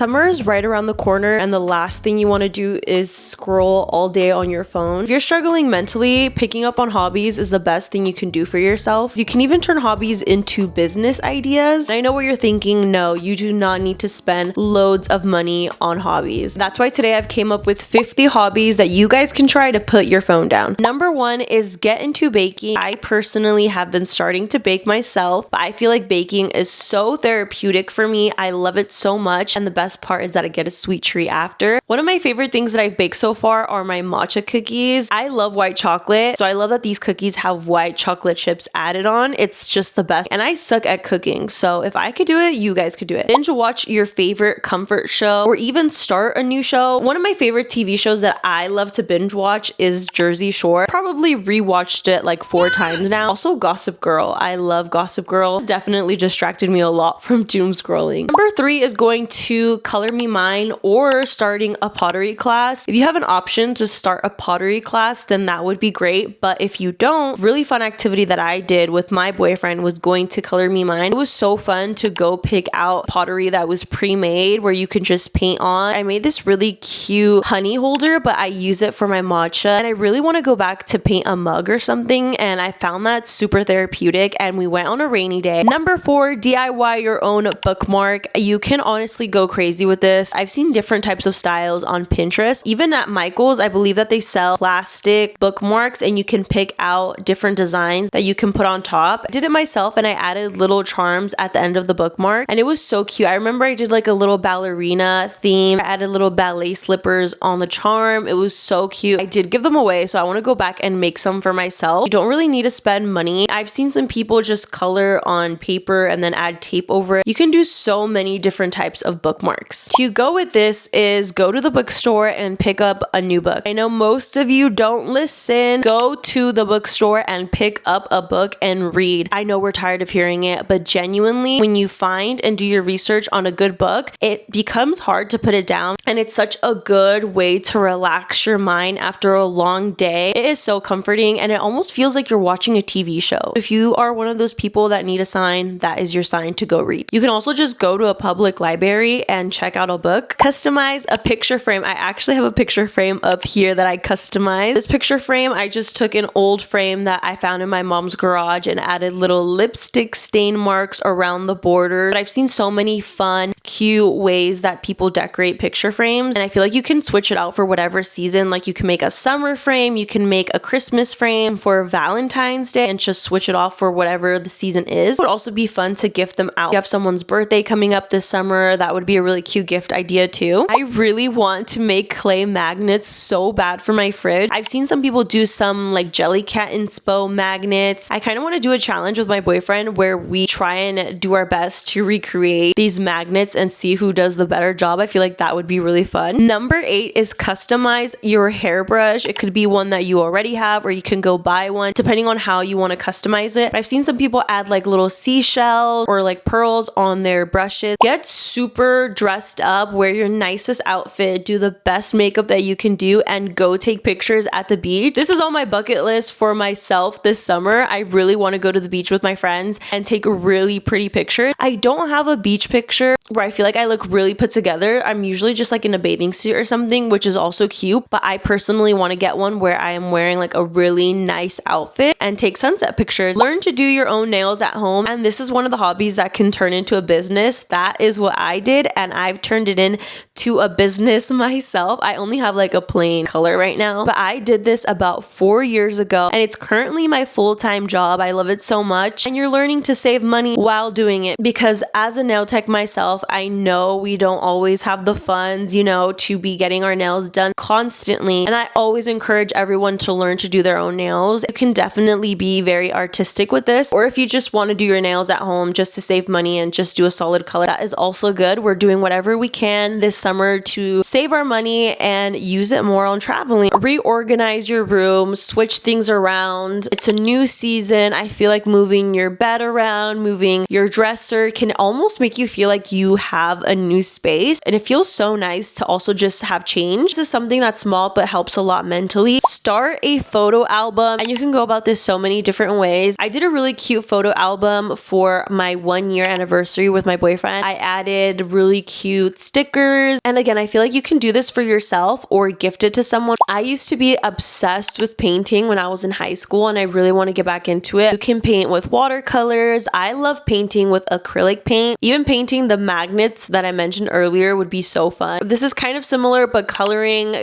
Summer is right around the corner and the last thing you want to do is scroll all day on your phone. If you're struggling mentally, picking up on hobbies is the best thing you can do for yourself. You can even turn hobbies into business ideas. I know what you're thinking. No, you do not need to spend loads of money on hobbies. That's why today I've came up with 50 hobbies that you guys can try to put your phone down. Number 1 is get into baking. I personally have been starting to bake myself, but I feel like baking is so therapeutic for me. I love it so much, and the best part is that I get a sweet treat after. One of my favorite things that I've baked so far are my matcha cookies. I love white chocolate, so I love that these cookies have white chocolate chips added on. It's just the best, and I suck at cooking, so if I could do it, you guys could do it. Binge watch your favorite comfort show or even start a new show. One of my favorite TV shows that I love to binge watch is Jersey Shore. Probably rewatched it like 4 times now. Also Gossip Girl. I love Gossip Girl. It's definitely distracted me a lot from doom scrolling. Number 3 is going to color me mine or starting a pottery class. If you have an option to start a pottery class, then that would be great. But if you don't, really fun activity that I did with my boyfriend was going to color me mine. It was so fun to go pick out pottery that was pre-made where you can just paint on. I made this really cute honey holder, but I use it for my matcha, and I really want to go back to paint a mug or something, and I found that super therapeutic, and we went on a rainy day. Number 4, DIY your own bookmark. You can honestly go crazy with this. I've seen different types of styles on Pinterest. Even at Michael's, I believe that they sell plastic bookmarks and you can pick out different designs that you can put on top. I did it myself and I added little charms at the end of the bookmark, and it was so cute. I remember I did like a little ballerina theme. I added little ballet slippers on the charm. It was so cute. I did give them away, so I want to go back and make some for myself. You don't really need to spend money. I've seen some people just color on paper and then add tape over it. You can do so many different types of bookmarks. To go with this is go to the bookstore and pick up a new book. I know most of you don't listen. Go to the bookstore and pick up a book and read. I know we're tired of hearing it, but genuinely, when you find and do your research on a good book, it becomes hard to put it down, and it's such a good way to relax your mind after a long day. It is so comforting, and it almost feels like you're watching a TV show. If you are one of those people that need a sign, that is your sign to go read. You can also just go to a public library and check out a book. Customize a picture frame. I actually have a picture frame up here that I customized. This picture frame, I just took an old frame that I found in my mom's garage and added little lipstick stain marks around the border. But I've seen so many fun, cute ways that people decorate picture frames, and I feel like you can switch it out for whatever season. Like you can make a summer frame, you can make a Christmas frame for Valentine's Day, and just switch it off for whatever the season is. It would also be fun to gift them out. If you have someone's birthday coming up this summer, that would be a really cute gift idea too. I really want to make clay magnets so bad for my fridge. I've seen some people do some like Jellycat inspo magnets. I kind of want to do a challenge with my boyfriend where we try and do our best to recreate these magnets and see who does the better job. I feel like that would be really fun. Number 8 is customize your hairbrush. It could be one that you already have, or you can go buy one depending on how you want to customize it. But I've seen some people add like little seashells or like pearls on their brushes. Get super dressed up, wear your nicest outfit, do the best makeup that you can do, and go take pictures at the beach. This is on my bucket list for myself this summer. I really want to go to the beach with my friends and take really pretty pictures. I don't have a beach picture where I feel like I look really put together. I'm usually just like in a bathing suit or something, which is also cute, but I personally want to get one where I am wearing like a really nice outfit and take sunset pictures. Learn to do your own nails at home, and this is one of the hobbies that can turn into a business. That is what I did, and I've turned it into a business myself. I only have like a plain color right now, but I did this about 4 years ago, and it's currently my full-time job. I love it so much, and you're learning to save money while doing it, because as a nail tech myself, I know we don't always have the funds, you know, to be getting our nails done constantly, and I always encourage everyone to learn to do their own nails. You can definitely be very artistic with this, or if you just want to do your nails at home just to save money and just do a solid color, that is also good. We're doing whatever we can this summer to save our money and use it more on traveling. Reorganize your room, switch things around. It's a new season. I feel like moving your bed around, moving your dresser can almost make you feel like you you have a new space, and it feels so nice to also just have change. This is something that's small but helps a lot mentally. Start a photo album, and you can go about this so many different ways. I did a really cute photo album for my 1-year anniversary with my boyfriend. I added really cute stickers, and again, I feel like you can do this for yourself or gift it to someone. I used to be obsessed with painting when I was in high school, and I really want to get back into it. You can paint with watercolors. I love painting with acrylic paint. Even painting the magnets that I mentioned earlier would be so fun. This is kind of similar, but coloring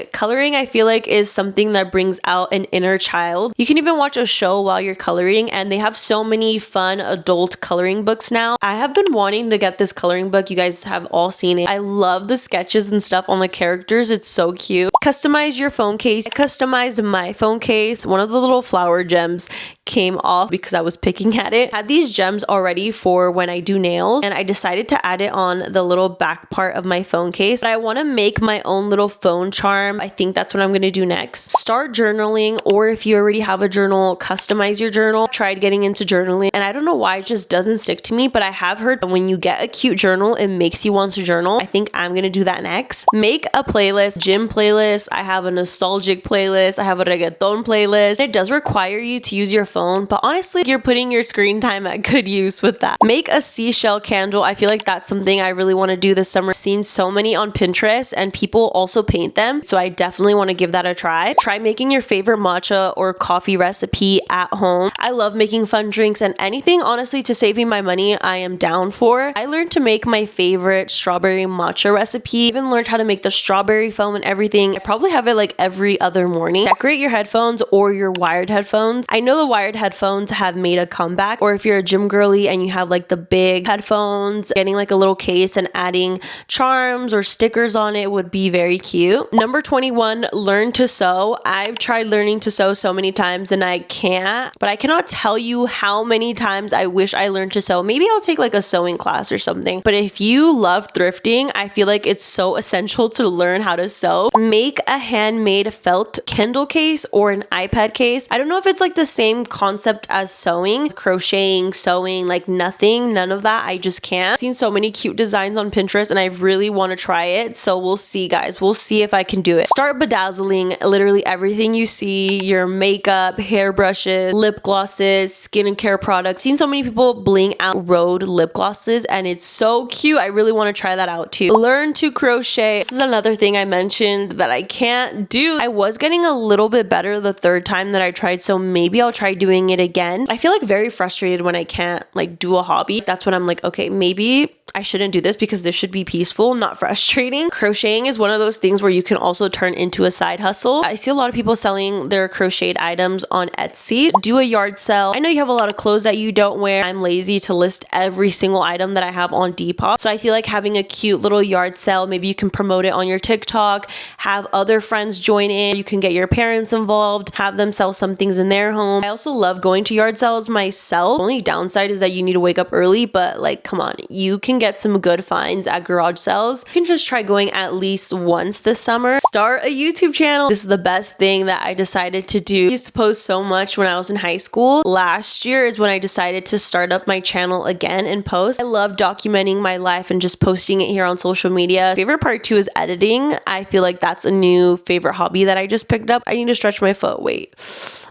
I feel like is something that brings out an inner child. You can even watch a show while you're coloring, and they have so many fun adult coloring books now. I have been wanting to get this coloring book. You guys have all seen it. I love the sketches and stuff on the characters. It's so cute. Customize your phone case. I customized my phone case. One of the little flower gems came off because I was picking at it. I had these gems already for when I do nails, and I decided to add it on the little back part of my phone case. But I want to make my own little phone charm. I think that's what I'm going to do next. Start journaling, or if you already have a journal, customize your journal. I tried getting into journaling, and I don't know why it just doesn't stick to me, but I have heard that when you get a cute journal, it makes you want to journal. I think I'm going to do that next. Make a playlist, gym playlist. I have a nostalgic playlist. I have a reggaeton playlist. It does require you to use your phone, but honestly, you're putting your screen time at good use with that. Make a seashell candle. I feel like that's something I really want to do this summer. I've seen so many on Pinterest, and people also paint them, so I definitely want to give that a try. Try making your favorite matcha or coffee recipe at home. I love making fun drinks, and anything honestly to save me my money, I am down for. I learned to make my favorite strawberry matcha recipe. Even learned how to make the strawberry foam and everything. I probably have it like every other morning. Decorate your headphones or your wired headphones. I know the wired headphones have made a comeback, or if you're a gym girly and you have like the big headphones, getting like a little case and adding charms or stickers on it would be very cute. Number 21, learn to sew. I've tried learning to sew so many times and I can't, but I cannot tell you how many times I wish I learned to sew. Maybe I'll take like a sewing class or something. But if you love thrifting, I feel like it's so essential to learn how to sew. Make a handmade felt Kindle case or an iPad case. I don't know if it's like the same concept as sewing, crocheting, sewing, like none of that. I just can't. I've seen so many cute designs on Pinterest and I really want to try it. So we'll see, guys. We'll see if I can do it. Start bedazzling literally everything you see, your makeup, hairbrushes, lip glosses, skincare products. I've seen so many people bling out Rhode lip glosses and it's so cute. I really want to try that out too. Learn to crochet. This is another thing I mentioned that I can't do. I was getting a little bit better the third time that I tried, so maybe I'll try doing it again. I feel like very frustrated when I can't like do a hobby. That's when I'm like, okay, maybe I shouldn't do this because this should be peaceful, not frustrating. Crocheting is one of those things where you can also turn into a side hustle. I see a lot of people selling their crocheted items on Etsy. Do a yard sale. I know you have a lot of clothes that you don't wear. I'm lazy to list every single item that I have on Depop. So I feel like having a cute little yard sale, maybe you can promote it on your TikTok, have other friends join in. You can get your parents involved, have them sell some things in their home. I also love going to yard sales myself. The only downside is that you need to wake up early, but like, come on, you can get some good finds at garage sales. You can just try going at least once this summer. Start a YouTube channel. This is the best thing that I decided to do. I used to post so much when I was in high school. Last year is when I decided to start up my channel again and post. I love documenting my life and just posting it here on social media. Favorite part too is editing. I feel like that's a new favorite hobby that I just picked up. I need to stretch my foot. Wait,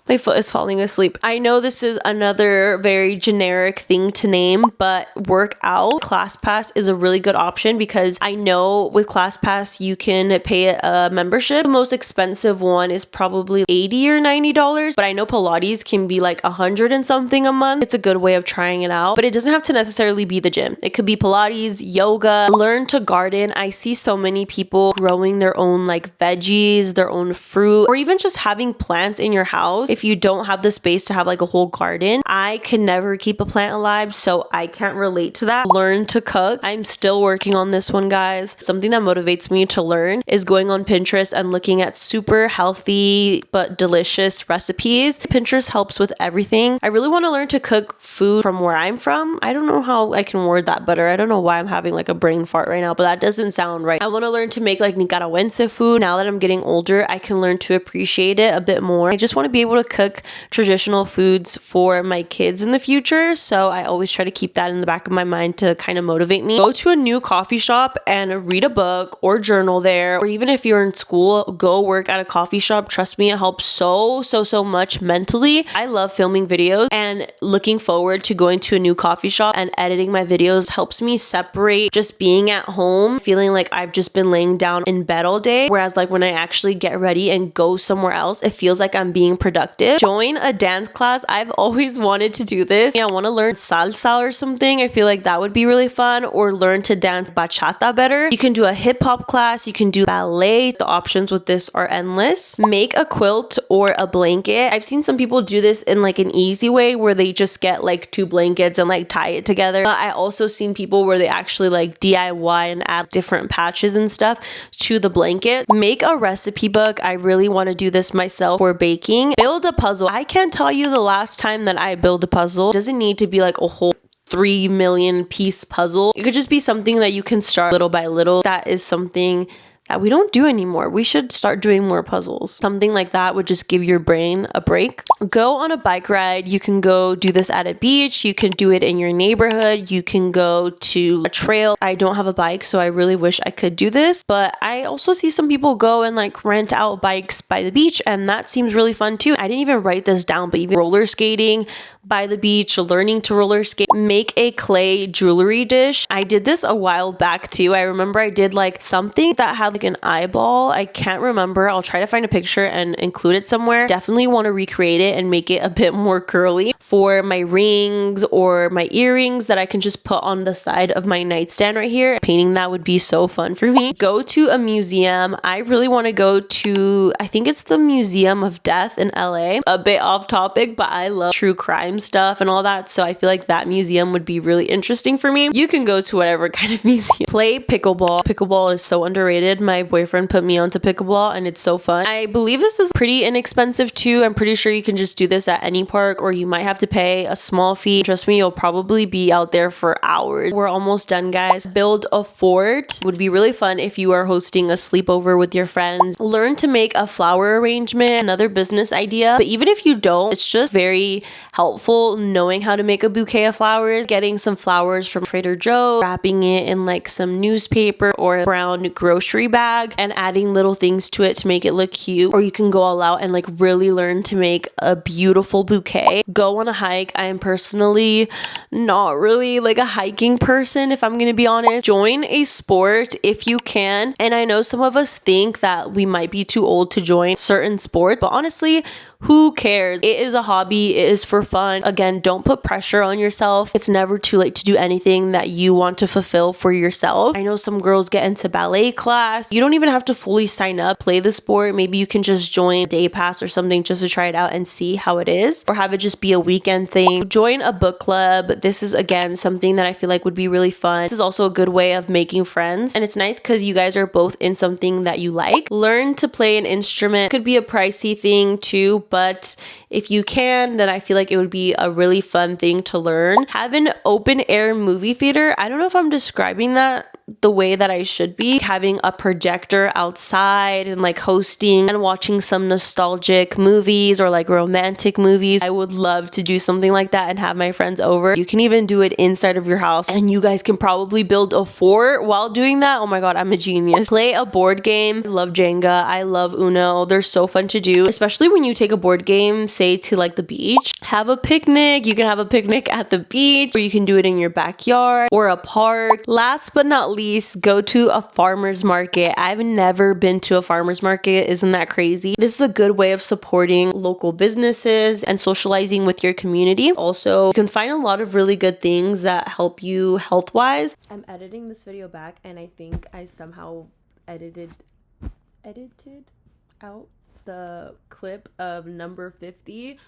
my foot is falling asleep. I know this is another very generic thing to name, but workout. ClassPass is a really good option because I know with ClassPass you can pay a membership. The most expensive one is probably $80 or $90, but I know Pilates can be like $100 and something a month. It's a good way of trying it out, but it doesn't have to necessarily be the gym. It could be Pilates, yoga, learn to garden. I see so many people growing their own like veggies, their own fruit, or even just having plants in your house. If you don't have the space to have like a whole garden, I can never keep a plant alive, so I can't relate to that. Learn to cook. I'm still working on this one, guys. Something that motivates me to learn is going on Pinterest and looking at super healthy but delicious recipes. Pinterest helps with everything. I really want to learn to cook food from where I'm from. I don't know how I can word that better. I don't know why I'm having like a brain fart right now, but that doesn't sound right. I want to learn to make like Nicaragüense food. Now that I'm getting older, I can learn to appreciate it a bit more. I just want to be able to cook traditional foods for my kids in the future, so I always try to keep that in the back of my mind to kind of motivate me. Go to a new coffee shop and read a book or journal there, or even if you're in school, go work at a coffee shop. Trust me, it helps so much mentally. I love filming videos, and looking forward to going to a new coffee shop and editing my videos helps me separate just being at home, feeling like I've just been laying down in bed all day, whereas like when I actually get ready and go somewhere else, it feels like I'm being productive. Join a dance class. I've always wanted to do this. I want to learn salsa or something. I feel like that would be really fun, or learn to dance bachata better. You can do a hip hop class, you can do ballet. The options with this are endless. Make a quilt or a blanket. I've seen some people do this in like an easy way where they just get like 2 blankets and like tie it together. But I also seen people where they actually like DIY and add different patches and stuff to the blanket. Make a recipe book. I really want to do this myself for baking. Build a puzzle. I can't tell you the last time that I built a puzzle. It doesn't need to be like a whole 3 million piece puzzle. It could just be something that you can start little by little. That is something that we don't do anymore. We should start doing more puzzles. Something like that would just give your brain a break. Go on a bike ride. You can go do this at a beach. You can do it in your neighborhood. You can go to a trail. I don't have a bike, so I really wish I could do this, but I also see some people go and like rent out bikes by the beach, and that seems really fun too. I didn't even write this down, but even roller skating by the beach, learning to roller skate. Make a clay jewelry dish. I did this a while back too. I remember I did like something that had like an eyeball. I can't remember. I'll try to find a picture and include it somewhere. Definitely want to recreate it and make it a bit more curly for my rings or my earrings that I can just put on the side of my nightstand right here. Painting that would be so fun for me. Go to a museum. I really want to go to, I think it's the Museum of Death in LA. A bit off topic, but I love true crime stuff and all that, so I feel like that museum would be really interesting for me. You can go to whatever kind of museum. Play pickleball. Pickleball is so underrated. My boyfriend put me onto pickleball and it's so fun. I believe this is pretty inexpensive too. I'm pretty sure you can just do this at any park, or you might have to pay a small fee. Trust me, you'll probably be out there for hours. We're almost done, guys. Build a fort. Would be really fun if you are hosting a sleepover with your friends. Learn to make a flower arrangement. Another business idea, but even if you don't, it's just very helpful knowing how to make a bouquet of flowers. Getting some flowers from Trader Joe, wrapping it in like some newspaper or brown grocery bag, and adding little things to it to make it look cute. Or you can go all out and like really learn to make a beautiful bouquet. Go on a hike. I am personally not really like a hiking person, if I'm gonna be honest. Join a sport if you can. And I know some of us think that we might be too old to join certain sports, but honestly, who cares? It is a hobby. It is for fun. Again, don't put pressure on yourself. It's never too late to do anything that you want to fulfill for yourself. I know some girls get into ballet class. You don't even have to fully sign up, play the sport. Maybe you can just join a day pass or something just to try it out and see how it is, or have it just be a weekend thing. Join a book club. This is again something that I feel like would be really fun. This is also a good way of making friends, and it's nice because you guys are both in something that you like. Learn to play an instrument. Could be a pricey thing too, but if you can, then I feel like it would be a really fun thing to learn. Have an open air movie theater. I don't know if I'm describing that the way that I should be. Having a projector outside and like hosting and watching some nostalgic movies or like romantic movies. I would love to do something like that and have my friends over. You can even do it inside of your house, and you guys can probably build a fort while doing that. Oh my god, I'm a genius. Play a board game. I love Jenga. I love Uno. They're so fun to do, especially when you take a board game, say to like the beach. Have a picnic. You can have a picnic at the beach, or you can do it in your backyard or a park. Last but not least, go to a farmer's market. I've never been to a farmer's market. Isn't that crazy? This is a good way of supporting local businesses and socializing with your community. Also, you can find a lot of really good things that help you health-wise. I'm editing this video back, and I think I somehow edited out the clip of number 50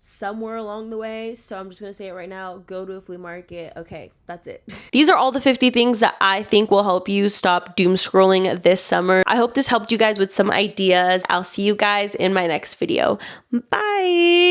somewhere along the way, so I'm just gonna say it right now. Go to a flea market. Okay, that's it. These are all the 50 things that I think will help you stop doom scrolling this summer. I hope this helped you guys with some ideas. I'll see you guys in my next video. Bye.